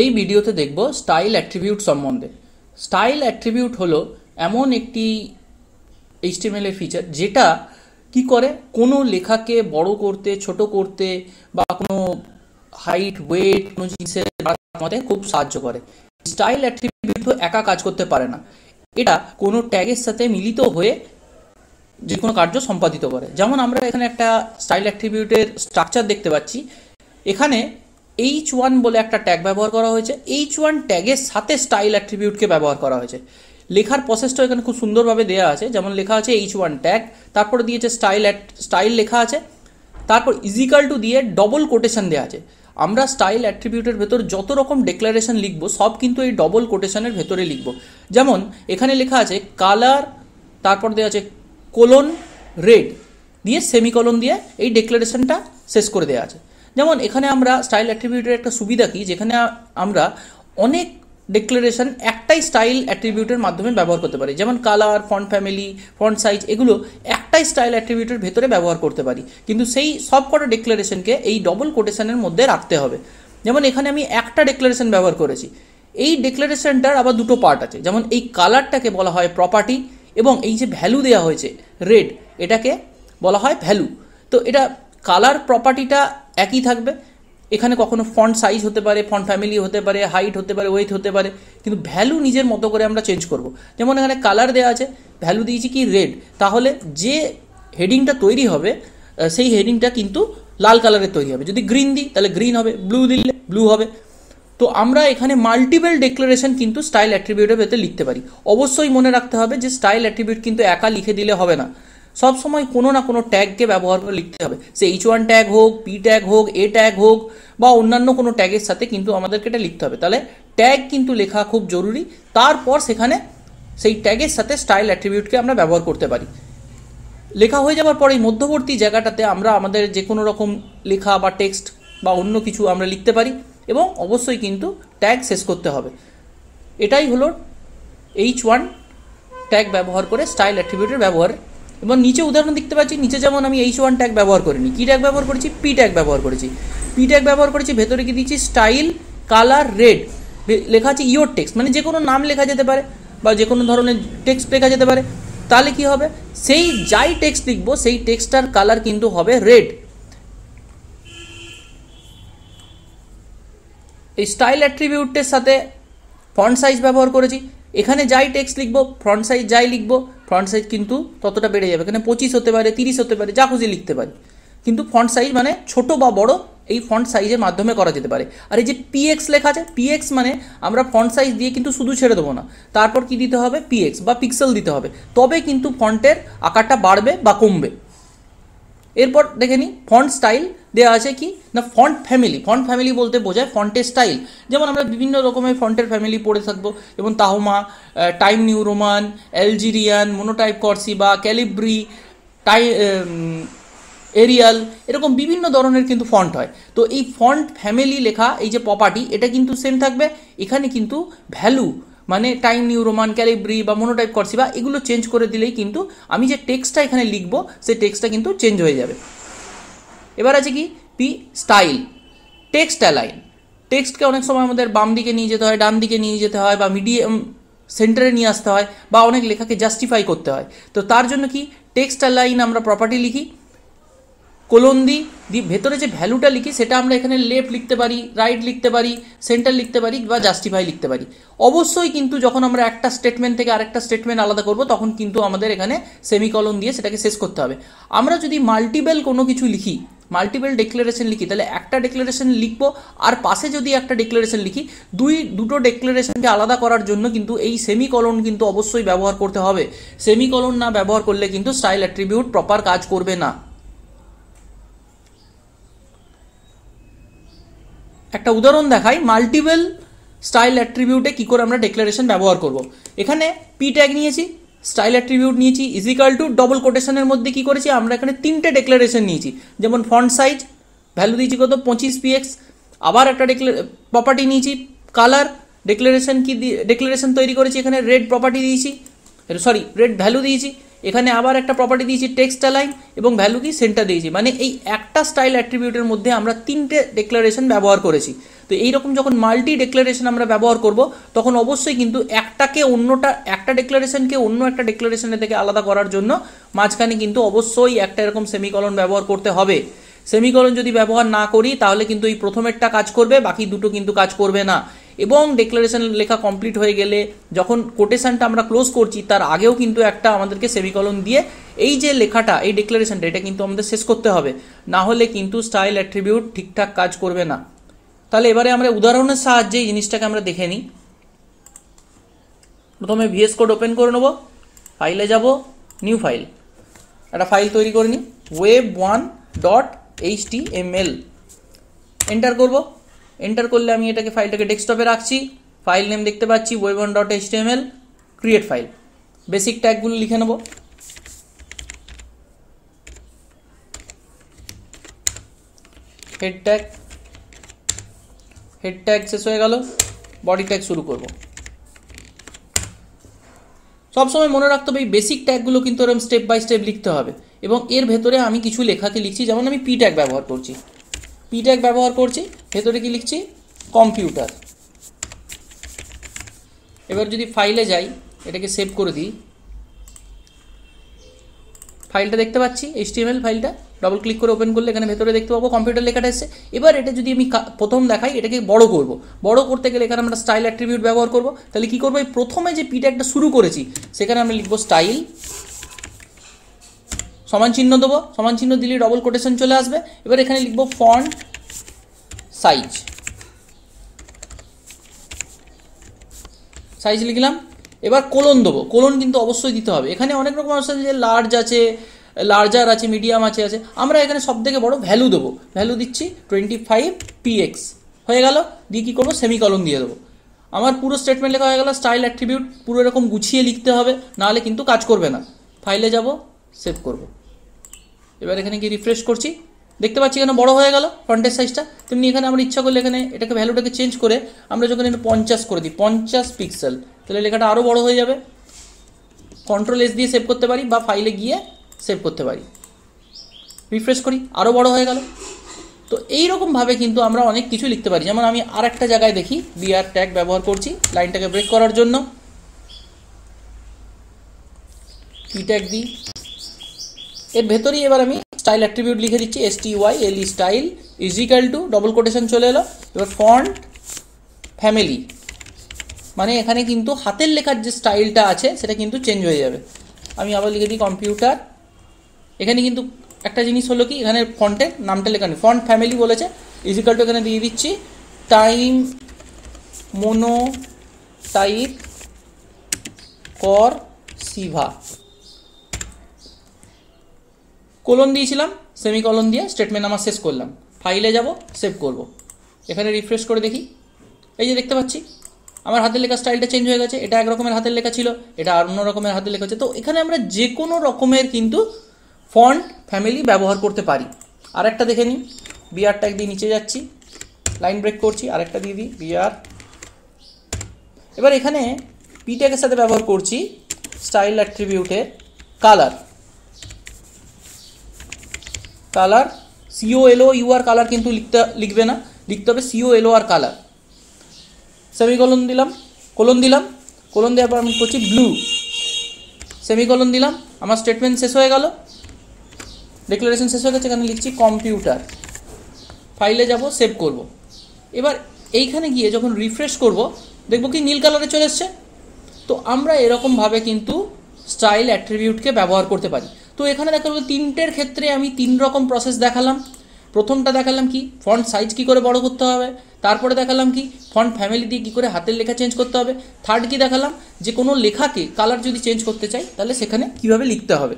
এই ভিডিওতে দেখব স্টাইল অ্যাট্রিবিউট সম্বন্ধে। স্টাইল অ্যাট্রিবিউট হলো এমন একটি HTML এর ফিচার যেটা কি করে কোনো লেখাকে বড় করতে, ছোট করতে বা কোনো হাইট, ওয়েট কোনো জিনিসের আমাদের খুব সাহায্য করে। স্টাইল অ্যাট্রিবিউট একা কাজ করতে পারে না, এটা কোনো ট্যাগের সাথে মিলিত হয়ে যে কোনো কার্য সম্পাদিত করে। যেমন আমরা এখানে একটা স্টাইল অ্যাট্রিবিউটের স্ট্রাকচার দেখতে পাচ্ছি। এখানে H1 বলে একটা ট্যাগ ব্যবহার করা হয়েছে। H1 ট্যাগের সাথে স্টাইল অ্যাট্রিবিউটকে ব্যবহার করা হয়েছে। লেখার প্রসেসটা এখানে খুব সুন্দরভাবে দেওয়া আছে। যেমন লেখা আছে H1 ট্যাগ, তারপরে দিয়েছে স্টাইল লেখা আছে, তারপর ইজিক্যাল টু দিয়ে ডবল কোটেশন দেওয়া আছে। আমরা স্টাইল অ্যাট্রিবিউটের ভেতর যত রকম ডেক্লারেশন লিখবো সব কিন্তু এই ডবল কোটেশনের ভেতরে লিখবো। যেমন এখানে লেখা আছে কালার, তারপর দেওয়া আছে কোলন রেড দিয়ে সেমিকোলন দিয়ে এই ডেক্লারেশনটা শেষ করে দেওয়া আছে। যেমন এখানে আমরা স্টাইল অ্যাট্রিবিউটের একটা সুবিধা কি, যেখানে আমরা অনেক ডেক্লারেশন একটাই স্টাইল অ্যাট্রিবিউটের মাধ্যমে ব্যবহার করতে পারি। যেমন colour, font family, font size এগুলো একটাই স্টাইল অ্যাট্রিবিউটের ভেতরে ব্যবহার করতে পারি, কিন্তু সেই সব কটা ডেক্লারেশনকে এই ডবল কোটেশনের মধ্যে রাখতে হবে। যেমন এখানে আমি একটা ডেক্লারেশন ব্যবহার করেছি, এই ডেক্লারেশনটার আবার দুটো পার্ট আছে। যেমন এই কালারটাকে বলা হয় প্রপার্টি, এবং এই যে ভ্যালু দেওয়া হয়েছে রেড, এটাকে বলা হয় ভ্যালু। তো এটা কালার প্রপার্টিটা একই থাকবে, এখানে কখনো ফন্ট সাইজ হতে পারে, ফন্ট ফ্যামিলি হতে পারে, হাইট হতে পারে, ওয়েট হতে পারে, কিন্তু ভ্যালু নিজের মতো করে আমরা চেঞ্জ করব। যেমন এখানে কালার দেওয়া আছে, ভ্যালু দিয়েছি কি রেড, তাহলে যে হেডিংটা তৈরি হবে সেই হেডিংটা কিন্তু লাল কালারের তৈরি হবে। যদি গ্রিন দিই তাহলে গ্রিন হবে, ব্লু দিলে ব্লু হবে। তো আমরা এখানে মাল্টিপল ডেক্লারেশন কিন্তু স্টাইল অ্যাট্রিবিউটের ভেতরে লিখতে পারি। অবশ্যই মনে রাখতে হবে যে স্টাইল অ্যাট্রিবিউট কিন্তু একা লিখে দিলে হবে না, সবসময় কোনো না কোনো ট্যাগকে ব্যবহার করে লিখতে হবে। সে H1 ট্যাগ হোক, P ট্যাগ হোক, A ট্যাগ হোক বা অন্যান্য কোনো ট্যাগের সাথে কিন্তু আমাদেরকে এটা লিখতে হবে। তাহলে ট্যাগ কিন্তু লেখা খুব জরুরি, তারপর সেখানে সেই ট্যাগের সাথে স্টাইল অ্যাট্রিবিউটকে আমরা ব্যবহার করতে পারি। লেখা হয়ে যাওয়ার পর এই মধ্যবর্তী জায়গাটাতে আমরা আমাদের যে কোনো রকম লেখা বা টেক্সট বা অন্য কিছু আমরা লিখতে পারি, এবং অবশ্যই কিন্তু ট্যাগ শেষ করতে হবে। এটাই হলো H1 ট্যাগ ব্যবহার করে স্টাইল অ্যাট্রিবিউটের ব্যবহার। এবং নিচে উদাহরণ দেখতে পাচ্ছি, নিচে যেমন আমি H1 ট্যাগ ব্যবহার করিনি, কী ট্যাগ ব্যবহার করেছি, P ট্যাগ ব্যবহার করেছি। P ট্যাগ ব্যবহার করেছি, ভেতরে কি দিচ্ছি স্টাইল কালার রেড, লেখা আছে ইয়োর টেক্সট, মানে যে কোনো নাম লেখা যেতে পারে বা যে কোনো ধরনের টেক্সট লেখা যেতে পারে। তাহলে কি হবে, সেই যাই টেক্সট লিখবো সেই টেক্সটার কালার কিন্তু হবে রেড। এই স্টাইল অ্যাট্রিবিউটের সাথে ফন্ট সাইজ ব্যবহার করেছি। এখানে যাই টেক্সট লিখবো, ফন্ট সাইজ যাই লিখবো, ফন্ট সাইজ কিন্তু ততটা বেড়ে যাবে। এখানে 25 হতে পারে, 30 হতে পারে, যা খুশি লিখতে পারি, কিন্তু ফন্ট সাইজ মানে ছোট বা বড় এই ফন্ট সাইজের মাধ্যমে করা যেতে পারে। আর এই যে PX লেখা আছে, PX মানে আমরা ফন্ট সাইজ দিয়ে কিন্তু শুধু ছেড়ে দেবো না, তারপর কি দিতে হবে, PX বা পিক্সেল দিতে হবে, তবে কিন্তু ফন্টের আকারটা বাড়বে বা কমবে। এরপর দেখে নিই ফন্ট স্টাইল দেওয়া আছে কি না, ফন্ট ফ্যামিলি। ফন্ট ফ্যামিলি বলতে বোঝায় ফন্টের স্টাইল। যেমন আমরা বিভিন্ন রকমের ফন্টের ফ্যামিলি পড়ে থাকবো, যেমন Tahoma, Time New Roman, Algerian, Monotype Corsiva, Calibri, Arial, এরকম বিভিন্ন ধরনের কিন্তু ফন্ট হয়। তো এই ফন্ট ফ্যামিলি লেখা এই যে প্রপার্টি, এটা কিন্তু সেম থাকবে। এখানে কিন্তু ভ্যালু মানে টাইম নিউ রোমান, ক্যালিব্রি বা মোনোটাইপ কর্সিভা এগুলো চেঞ্জ করে দিলেই কিন্তু আমি যে টেক্সটটা এখানে লিখবো সেই টেক্সটটা কিন্তু চেঞ্জ হয়ে যাবে। এবার আছে কি P স্টাইল, টেক্সট অ্যালাইন। টেক্সটকে অনেক সময় আমাদের বাম দিকে নিয়ে যেতে হয়, ডান দিকে নিয়ে যেতে হয়, বা মিডিয়াম সেন্টারে নিয়ে আসতে হয়, বা অনেক লেখাকে জাস্টিফাই করতে হয়। তো তার জন্য কি টেক্সট অ্যালাইন আমরা প্রপার্টি লিখি, কোলন দিয়ে ভেতরে যে ভ্যালুটা লিখি সেটা আমরা এখানে লেফট লিখতে পারি, রাইট লিখতে পারি, সেন্টার লিখতে পারি বা জাস্টিফাই লিখতে পারি। অবশ্যই কিন্তু যখন আমরা একটা স্টেটমেন্ট থেকে আরেকটা স্টেটমেন্ট আলাদা করব তখন কিন্তু আমাদের এখানে সেমিকোলন দিয়ে সেটাকে শেষ করতে হবে। আমরা যদি মাল্টিপল কোনো কিছু লিখি, মাল্টিপল ডেক্লারেশন লিখি, তাহলে একটা ডেক্লারেশন লিখবো আর পাশে যদি একটা ডেক্লারেশন লিখি, দুটো ডেক্লারেশনকে আলাদা করার জন্য কিন্তু এই সেমিকোলন কিন্তু অবশ্যই ব্যবহার করতে হবে। সেমিকোলন না ব্যবহার করলে কিন্তু স্টাইল অ্যাট্রিবিউট প্রপার কাজ করবে না। একটা উদাহরণ দেখাই মাল্টিপল স্টাইল অ্যাট্রিবিউটে কী করে আমরা ডেক্লারেশন ব্যবহার করব। এখানে P ট্যাগ নিয়েছি, স্টাইল অ্যাট্রিবিউট নিয়েছি, ইজিক্যাল টু ডবল কোটেশনের মধ্যে কী করেছি আমরা এখানে 3টে ডেক্লারেশন নিয়েছি। যেমন ফন্ট সাইজ, ভ্যালু দিয়েছি কত 25 PX, আবার একটা প্রপার্টি নিয়েছি কালার, ডেক্লারেশন কি ডেক্লারেশন তৈরি করেছি, এখানে রেড প্রপার্টি দিয়েছি, রেড ভ্যালু দিয়েছি, এখানে আবার একটা প্রপার্টি দিয়েছি টেক্সট অ্যালাইন, এবং ভ্যালু কি সেন্টার দিয়েছি। মানে এই একটা স্টাইল অ্যাট্রিবিউটের মধ্যে আমরা 3টে ডেক্লারেশন ব্যবহার করেছি। তো তো এইরকম যখন মাল্টি ডেক্লারেশন আমরা ব্যবহার করব তখন অবশ্যই কিন্তু একটা ডেক্লারেশনকে অন্য একটা ডেক্লারেশনের থেকে আলাদা করার জন্য মাঝখানে কিন্তু অবশ্যই একটা এরকম সেমিকলন ব্যবহার করতে হবে। সেমিকলন যদি ব্যবহার না করি তাহলে কিন্তু এই প্রথমেরটা কাজ করবে, বাকি দুটো কিন্তু কাজ করবে না। এবং ডেক্লারেশন লেখা কমপ্লিট হয়ে গেলে যখন কোটেশনটা আমরা ক্লোজ করছি তার আগেও কিন্তু একটা আমাদেরকে সেমিকলন দিয়ে এই যে লেখাটা, এই ডেক্লারেশনটা, এটা কিন্তু আমাদের শেষ করতে হবে, না হলে কিন্তু স্টাইল অ্যাট্রিবিউট ঠিকঠাক কাজ করবে না। তাহলে এবারে আমরা উদাহরণের সাহায্যে এই জিনিসটাকে আমরা দেখে নিই। প্রথমে ভিএস কোড ওপেন করে নেব, ফাইলে যাব, নিউ ফাইল, একটা ফাইল তৈরি করে নিই, web1.html, এন্টার করব। এন্টার করলে আমি ফাইলটাকে ডেস্কটপে রাখছি, ফাইল নেম দেখতে পাচ্ছি web1.html, ক্রিয়েট ফাইল। বেসিক ট্যাগগুলো লিখে নেব, হেড ট্যাগ শেষ হয়ে গেল, বডি ট্যাগ শুরু করব। সবসময় মনে রাখতে হবে এই বেসিক ট্যাগগুলো কিন্তু এরকম স্টেপ বাই স্টেপ লিখতে হবে, এবং এর ভেতরে আমি কিছু লেখাকে লিখছি, যেমন আমি পি ট্যাগ ব্যবহার করছি, ভেতরে কি লিখছি, কম্পিউটার। এবার যদি ফাইলে যাই, এটাকে সেভ করে দিই, ফাইলটা দেখতে পাচ্ছি, HTML ফাইলটা ডবল ক্লিক করে ওপেন করলে এখানে ভেতরে দেখতে পাবো কম্পিউটার লেখাটা এসেছে। এবার এটা যদি আমি প্রথম দেখাই, এটাকে বড় করতে গেলে এখানে আমরা স্টাইল অ্যাট্রিবিউট ব্যবহার করব। তাহলে কি করবো, এই প্রথমে যে পি ট্যাগটা শুরু করেছি সেখানে আমরা লিখবো স্টাইল, সমান চিহ্ন দেবো, সমান চিহ্ন দিলে ডবল কোটেশন চলে আসবে। এবার এখানে লিখবো ফন্ট সাইজ লিখলাম। এবার কোলন দেবো, কোলন কিন্তু অবশ্যই দিতে হবে। এখানে অনেক রকম আছে, যে লার্জার আছে, মিডিয়াম আছে, আমরা এখানে সব থেকে বড় ভ্যালু দেবো, ভ্যালু দিচ্ছি 25px, হয়ে গেল। দিয়ে কী করবো, সেমিকলন দিয়ে দেবো। আমার পুরো স্টেটমেন্ট লেখা হয়ে গেল। স্টাইল অ্যাট্রিবিউট পুরো এরকম গুছিয়ে লিখতে হবে, নাহলে কিন্তু কাজ করবে না। ফাইলে যাব, সেভ করব। এবার এখানে কি রিফ্রেশ করছি, দেখতে পাচ্ছি এখানে বড় হয়ে গেল ফন্টের সাইজটা। তেমনি এখানে আমরা ইচ্ছা করলে এটাকে ভ্যালুটাকে চেঞ্জ করে আমরা যখন 50 করে দিই, 50 পিক্সেল, তাহলে লেখাটা আরও বড় হয়ে যাবে। Ctrl+S দিয়ে সেভ করতে পারি, বা ফাইলে গিয়ে সেভ করতে পারি। রিফ্রেশ করি, আরও বড় হয়ে গেল। তো এইরকমভাবে কিন্তু আমরা অনেক কিছু লিখতে পারি। যেমন আমি আর একটা জায়গায় দেখি, বিআর ট্যাগ ব্যবহার করছি লাইনটাকে ব্রেক করার জন্য, পি ট্যাগ দিই, এর ভেতরেই এবার আমি স্টাইল অ্যাট্রিবিউট লিখে দিচ্ছি, STYLE style is equal to, double quotation চলে এলো। এবার ফন্ট ফ্যামিলি, মানে এখানে কিন্তু হাতের লেখার যে স্টাইলটা আছে সেটা কিন্তু চেঞ্জ হয়ে যাবে। আমি আবার লিখে দিই কম্পিউটার। এখানে কিন্তু একটা জিনিস হলো কি, এখানে ফন্টের নামটা লেখা নেই, ফন্ট ফ্যামিলি বলেছে, ইজ ইকুয়াল টু এখানে দিয়ে দিচ্ছি টাইম মোনো টাইপ করসিভা, কোলন দিয়েছিলাম, সেমিকলন দিয়ে স্টেটমেন্ট আমার শেষ করলাম। ফাইলে যাব, সেভ করব। এখানে রিফ্রেশ করে দেখি, এই যে দেখতে পাচ্ছি আমার হাতের লেখা স্টাইলটা চেঞ্জ হয়ে গেছে। এটা এক রকমের হাতের লেখা ছিল, এটা আর অন্য রকমের হাতের লেখা হচ্ছে। তো এখানে আমরা যে কোনো রকমের কিন্তু ফন্ট ফ্যামিলি ব্যবহার করতে পারি। আরেকটা দেখে নিই, বিআর ট্যাগ দিয়ে নিচে যাচ্ছি, লাইন ব্রেক করছি, আরেকটা দিয়ে দিই বিআর। এবার এখানে পি ট্যাগের সাথে ব্যবহার করছি স্টাইল অ্যাট্রিবিউটের কালার, COLOUR কালার কিন্তু লিখবে না, লিখতে হবে COLOR কালার। সেমিকলন দিলাম, কোলন দিলাম, কোলন দেওয়ার পর আমি করছি ব্লু, সেমিকলন দিলাম, আমার স্টেটমেন্ট শেষ হয়ে গেল, ডিক্লারেশন শেষ হয়ে গেছে। এখানে লিখছি কম্পিউটার। ফাইলে যাব, সেভ করব। এবার এইখানে গিয়ে যখন রিফ্রেশ করব, দেখব কি নীল কালারে চলে এসছে। তো আমরা এরকমভাবে কিন্তু স্টাইল অ্যাট্রিবিউটকে ব্যবহার করতে পারি। তো এখানে দেখা গেল তিনটের ক্ষেত্রে আমি 3 রকম প্রসেস দেখালাম। প্রথমটা দেখালাম কি, ফন্ট সাইজ কী করে বড় করতে হবে। তারপরে দেখালাম কি, ফন্ট ফ্যামিলি দিয়ে কী করে হাতের লেখা চেঞ্জ করতে হবে। থার্ড কি দেখালাম, যে কোনো লেখাকে কালার যদি চেঞ্জ করতে চাই তাহলে সেখানে কীভাবে লিখতে হবে।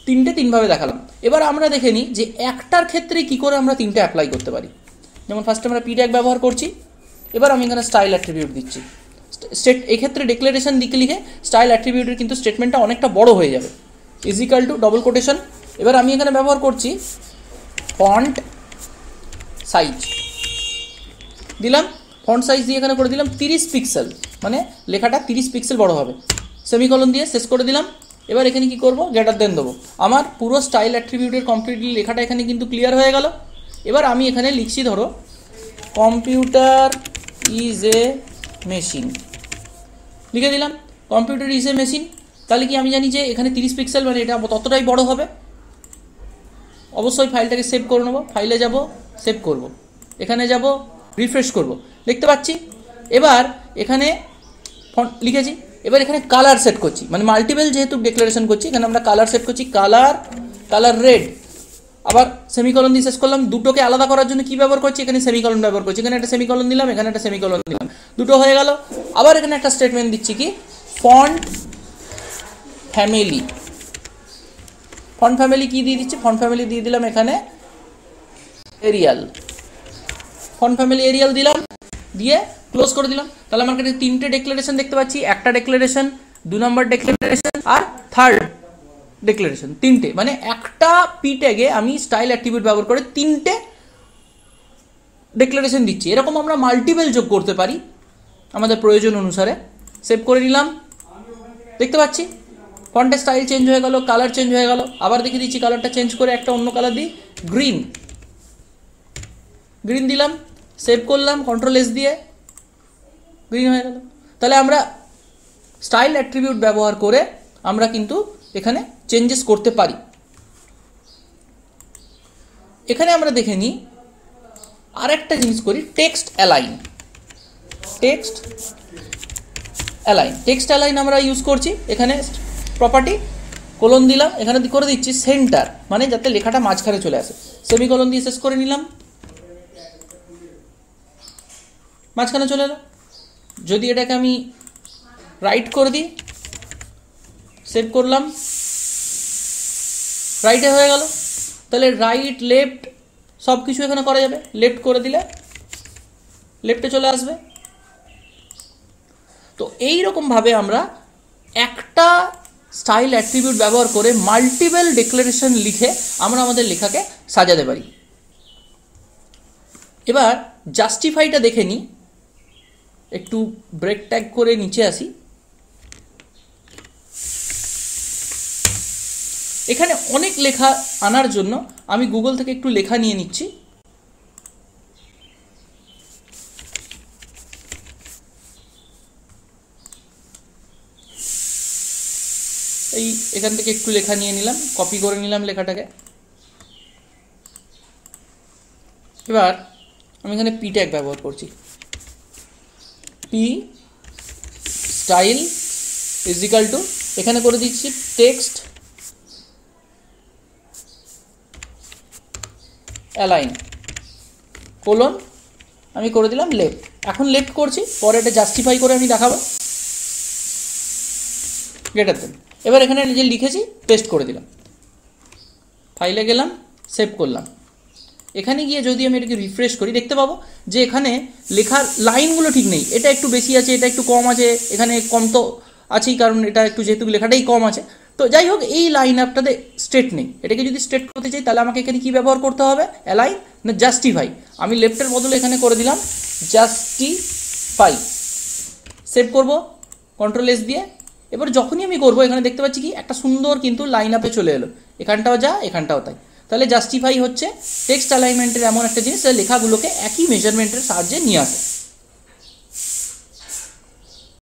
তিনভাবে দেখালাম। এবার আমরা দেখে নিই যে একটার ক্ষেত্রে কী করে আমরা 3টে অ্যাপ্লাই করতে পারি। যেমন ফার্স্টে আমরা পি ট্যাগ ব্যবহার করছি, এবার আমি এখানে স্টাইল অ্যাট্রিবিউট দিচ্ছি। এক্ষেত্রে ডেক্লারেশন দিকে লিখে স্টাইল অ্যাট্রিবিউটের কিন্তু স্টেটমেন্টটা অনেকটা বড় হয়ে যাবে, is equal to double quotation. এবার আমি এখানে ব্যবহার করছি ফন্ট সাইজ, দিলাম ফন্ট সাইজ দিয়ে এখানে করে দিলাম 30 পিক্সেল, মানে লেখাটা 30 পিক্সেল বড় হবে। সেমিকলন দিয়ে শেষ করে দিলাম। এবার এখানে কি করব, গ্রেটার দেন দেবো। আমার পুরো স্টাইল অ্যাট্রিবিউটের কমপ্লিটলি লেখাটা এখানে কিন্তু ক্লিয়ার হয়ে গেল। এবার আমি এখানে লিখছি, ধরো কম্পিউটার ইজ এ মেশিন লিখে দিলাম। কম্পিউটার ইজ এ মেশিন, তাহলে কি আমি জানি যে এখানে 30 পিক্সেল, মানে এটা ততটাই বড় হবে। অবশ্যই ফাইলটাকে সেভ করে নেবো, ফাইলে যাব, সেভ করব, এখানে যাব, রিফ্রেশ করব, দেখতে পাচ্ছি। এবার এখানে লিখেছি, এবার এখানে কালার সেট করছি, মানে মাল্টিপল যেহেতু ডিক্লারেশন করছি, এখানে আমরা কালার সেট করছি, কালার রেড, আবার সেমিকলন দিয়ে শেষ করলাম। দুটোকে আলাদা করার জন্য কি ব্যবহার করছি, এখানে সেমিকলন ব্যবহার করছি, এখানে একটা সেমিকলন দিলাম, এখানে একটা সেমিকলন দিলাম, দুটো হয়ে গেল। আবার এখানে একটা স্টেটমেন্ট দিচ্ছি কি, ফন্ট ফ্যামিলি কি দিয়ে দিচ্ছি, ফন্ট ফ্যামিলি দিয়ে দিলাম এখানে এরিয়াল, ফন্ট ফ্যামিলি এরিয়াল দিলাম, দিয়ে ক্লোজ করে দিলাম। তাহলে আমার কাছে 3টে ডিক্লারেশন দেখতে পাচ্ছি, একটা ডিক্লারেশন, 2 নম্বর ডিক্লারেশন আর থার্ড ডিক্লারেশন, 3টে, মানে একটা পি ট্যাগে আমি স্টাইল অ্যাট্রিবিউট ব্যবহার করে 3টে ডিক্লারেশন দিচ্ছি। এরকম আমরা মাল্টিপল যোগ করতে পারি আমাদের প্রয়োজন অনুসারে। সেভ করে নিলাম, দেখতে পাচ্ছি ফন্টের স্টাইল চেঞ্জ হয়ে গেল, কালার চেঞ্জ হয়ে গেল। আবার দেখে দিচ্ছি কালারটা চেঞ্জ করে একটা অন্য কালার দিই, গ্রিন দিলাম, সেভ করলাম, কন্ট্রোল এস দিয়ে গ্রিন হয়ে গেল। তাহলে আমরা স্টাইল অ্যাট্রিবিউট ব্যবহার করে আমরা কিন্তু এখানে চেঞ্জেস করতে পারি। এখানে আমরা দেখে নিই আরেকটা জিনিস করি, টেক্সট অ্যালাইন আমরা ইউজ করছি। এখানে প্রপার্টি কোলন দিলাম, এখানে করে দিচ্ছি সেন্টার, মানে যাতে লেখাটা মাঝখানে চলে আসে, সেমিকোলন দিয়ে শেষ করে নিলাম, মাঝখানে চলে এলো। যদি এটাকে আমি রাইট করে দিই, সেভ করলাম, রাইটে হয়ে গেল। তাহলে রাইট লেফট সব কিছু এখানে করা যাবে, লেফট করে দিলে লেফটে চলে আসবে। তো এই রকমভাবে আমরা একটা স্টাইল অ্যাট্রিবিউট ব্যবহার করে মাল্টিপল ডিক্লারেশন লিখে আমরা আমাদের লেখাকে সাজাতে পারি। এবার জাস্টিফাইটা দেখে নিই, একটু ব্রেক ট্যাগ করে নিচে আসি। এখানে অনেক লেখা আনার জন্য আমি গুগল থেকে একটু লেখা নিয়ে নিচ্ছি। এই এখান থেকে একটু লেখা নিয়ে নিলাম, কপি করে নিলাম লেখাটাকে। এবার আমি এখানে পি ট্যাগ ব্যবহার করছি, P style is equal to, এখানে করে দিচ্ছি টেক্সট অ্যালাইন কোলন, আমি করে দিলাম লেফট। এখন লেফট করছি, পরে এটা জাস্টিফাই করে আমি দেখাবো, গ্রেটার দেন। এবার এখানে যে লিখেছি পেস্ট করে দিলাম, ফাইলে গেলাম, সেভ করলাম। এখানে গিয়ে যদি আমি এটাকে রিফ্রেশ করি, দেখতে পাবো যে এখানে লেখার লাইনগুলো ঠিক নেই, এটা একটু বেশি আছে, এটা একটু কম আছে, এখানে কম তো আছেই, কারণ এটা একটু যেহেতু লেখাটাই কম আছে। তো যাই হোক, এই লাইন আপটাতে স্ট্রেট নেই। এটাকে যদি স্ট্রেট করতে চাই তাহলে আমাকে এখানে কি ব্যবহার করতে হবে, অ্যালাইন না জাস্টিফাই। আমি লেফটের বদলে এখানে করে দিলাম জাস্টিফাই, সেভ করব কন্ট্রোল এস দিয়ে। এবার যখনই আমি করবো, এখানে দেখতে পাচ্ছি কি একটা সুন্দর কিন্তু লাইন আপে চলে এলো, এখানটাও যা এখানটাও তাই। তাহলে জাস্টিফাই হচ্ছে টেক্সট অ্যালাইনমেন্টের এমন একটা জিনিস, লেখাগুলোকে একই মেজারমেন্টের সাহায্যে নিয়ে আসে।